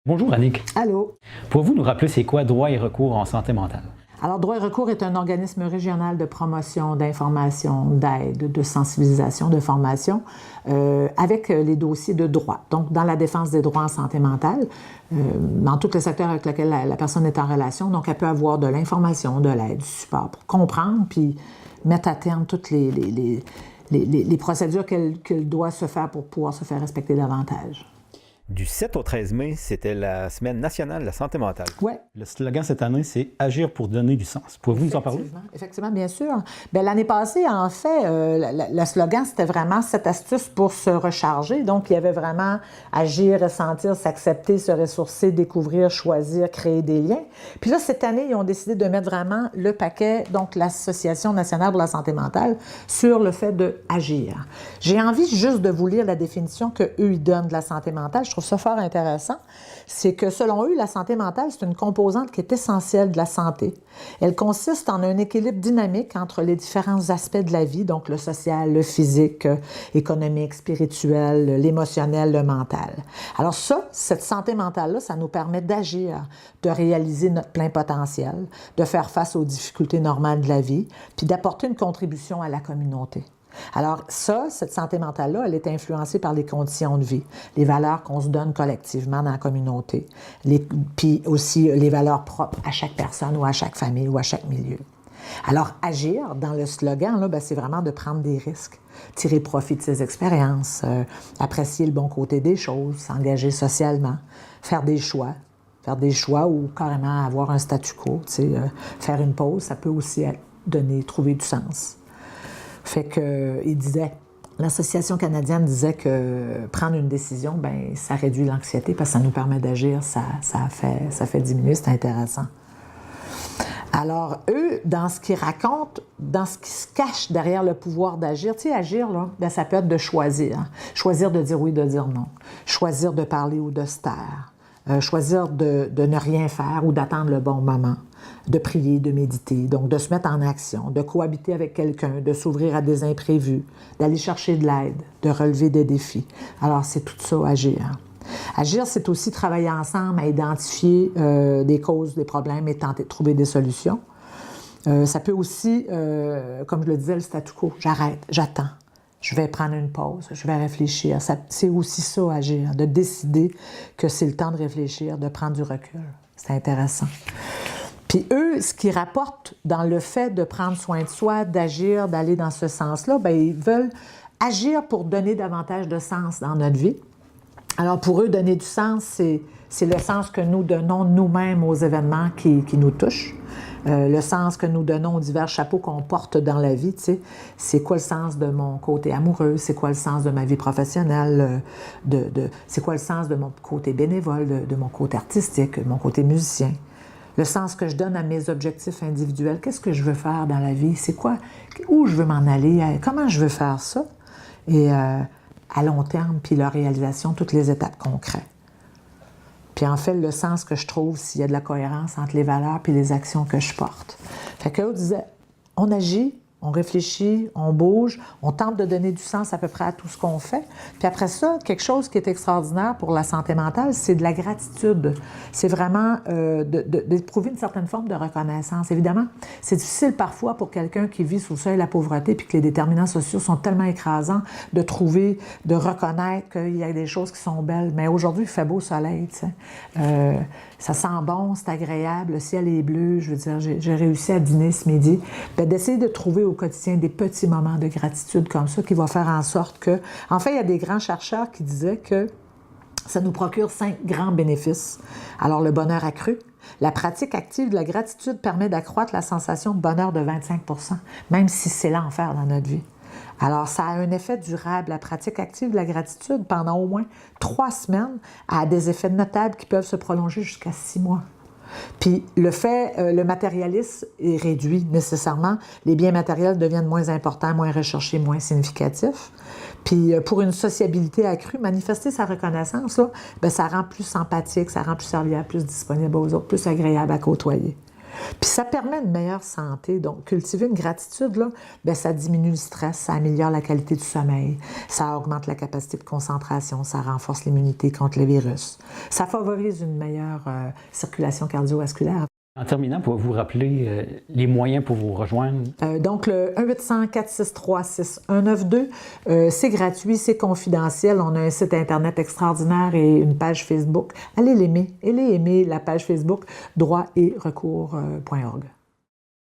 Bonjour Annick. Allô? Pouvez-vous nous rappeler c'est quoi Droit et recours en santé mentale? Alors, Droit et recours est un organisme régional de promotion, d'information, d'aide, de sensibilisation, de formation avec les dossiers de droit. Donc, dans la défense des droits en santé mentale, dans tous les secteurs avec lesquels la personne est en relation, donc elle peut avoir de l'information, de l'aide, du support pour comprendre puis mettre à terme toutes les procédures qu'elle doit se faire pour pouvoir se faire respecter davantage. Du 7 au 13 mai, c'était la Semaine nationale de la santé mentale. Oui. Le slogan cette année, c'est « Agir pour donner du sens ». Pouvez-vous nous en parler? Effectivement, bien sûr. Bien, l'année passée, en fait, le slogan, c'était vraiment 7 astuces pour se recharger. Donc, il y avait vraiment agir, ressentir, s'accepter, se ressourcer, découvrir, choisir, créer des liens. Puis là, cette année, ils ont décidé de mettre vraiment le paquet, donc l'Association nationale pour la santé mentale, sur le fait d'agir. J'ai envie juste de vous lire la définition qu'eux, ils donnent de la santé mentale. Je trouve ça fort intéressant. C'est que, selon eux, la santé mentale, c'est une composante qui est essentielle de la santé. Elle consiste en un équilibre dynamique entre les différents aspects de la vie, donc le social, le physique, économique, spirituel, l'émotionnel, le mental. Alors ça, cette santé mentale-là, ça nous permet d'agir, de réaliser notre plein potentiel, de faire face aux difficultés normales de la vie, puis d'apporter une contribution à la communauté. Alors ça, cette santé mentale-là, elle est influencée par les conditions de vie, les valeurs qu'on se donne collectivement dans la communauté, puis aussi les valeurs propres à chaque personne ou à chaque famille ou à chaque milieu. Alors, agir, dans le slogan, là, c'est vraiment de prendre des risques, tirer profit de ses expériences, apprécier le bon côté des choses, s'engager socialement, faire des choix ou carrément avoir un statu quo, faire une pause, ça peut aussi trouver du sens. Fait que, il disait, l'Association canadienne disait que prendre une décision, ça réduit l'anxiété parce que ça nous permet d'agir, ça fait diminuer, c'est intéressant. Alors, eux, dans ce qu'ils racontent, dans ce qui se cache derrière le pouvoir d'agir, agir, là, ça peut être de choisir. Choisir de dire oui, de dire non. Choisir de parler ou de se taire. Choisir de ne rien faire ou d'attendre le bon moment, de prier, de méditer, donc de se mettre en action, de cohabiter avec quelqu'un, de s'ouvrir à des imprévus, d'aller chercher de l'aide, de relever des défis. Alors, c'est tout ça, agir. Agir, c'est aussi travailler ensemble à identifier des causes, des problèmes et tenter de trouver des solutions. Ça peut aussi, comme je le disais, le statu quo, j'arrête, j'attends. Je vais prendre une pause, je vais réfléchir. C'est aussi ça, agir, de décider que c'est le temps de réfléchir, de prendre du recul. C'est intéressant. Puis eux, ce qu'ils rapportent dans le fait de prendre soin de soi, d'agir, d'aller dans ce sens-là, ils veulent agir pour donner davantage de sens dans notre vie. Alors pour eux, donner du sens, c'est le sens que nous donnons nous-mêmes aux événements qui nous touchent. Le sens que nous donnons aux divers chapeaux qu'on porte dans la vie, c'est quoi le sens de mon côté amoureux, c'est quoi le sens de ma vie professionnelle, c'est quoi le sens de mon côté bénévole, de mon côté artistique, de mon côté musicien. Le sens que je donne à mes objectifs individuels, qu'est-ce que je veux faire dans la vie, c'est quoi, où je veux m'en aller, comment je veux faire ça, et à long terme, puis leur réalisation, toutes les étapes concrètes. Puis en fait, le sens que je trouve s'il y a de la cohérence entre les valeurs puis les actions que je porte. Fait qu'eux disaient, on agit, on réfléchit, on bouge, on tente de donner du sens à peu près à tout ce qu'on fait. Puis après ça, quelque chose qui est extraordinaire pour la santé mentale, c'est de la gratitude. C'est vraiment d'éprouver une certaine forme de reconnaissance. Évidemment, c'est difficile parfois pour quelqu'un qui vit sous le seuil de la pauvreté puis que les déterminants sociaux sont tellement écrasants de reconnaître qu'il y a des choses qui sont belles. Mais aujourd'hui, il fait beau soleil, tu sais. Ça sent bon, c'est agréable, le ciel est bleu, je veux dire, j'ai réussi à dîner ce midi. D'essayer de trouver au quotidien des petits moments de gratitude comme ça qui vont faire en sorte que... En fait, il y a des grands chercheurs qui disaient que ça nous procure 5 grands bénéfices. Alors, le bonheur accru. La pratique active de la gratitude permet d'accroître la sensation de bonheur de 25 %, même si c'est l'enfer dans notre vie. Alors, ça a un effet durable. La pratique active de la gratitude pendant au moins 3 semaines a des effets notables qui peuvent se prolonger jusqu'à 6 mois. Puis le matérialisme est réduit nécessairement. Les biens matériels deviennent moins importants, moins recherchés, moins significatifs. Puis pour une sociabilité accrue, manifester sa reconnaissance, là, ça rend plus sympathique, ça rend plus serviable, plus disponible aux autres, plus agréable à côtoyer. Puis ça permet une meilleure santé. Donc, cultiver une gratitude, là, bien, ça diminue le stress, ça améliore la qualité du sommeil, ça augmente la capacité de concentration, ça renforce l'immunité contre les virus. Ça favorise une meilleure circulation cardiovasculaire. En terminant, pouvez-vous rappeler les moyens pour vous rejoindre? Donc, le 1-800-463-6192, c'est gratuit, c'est confidentiel. On a un site Internet extraordinaire et une page Facebook. Allez l'aimer. Allez aimer la page Facebook droit-et-recours.org.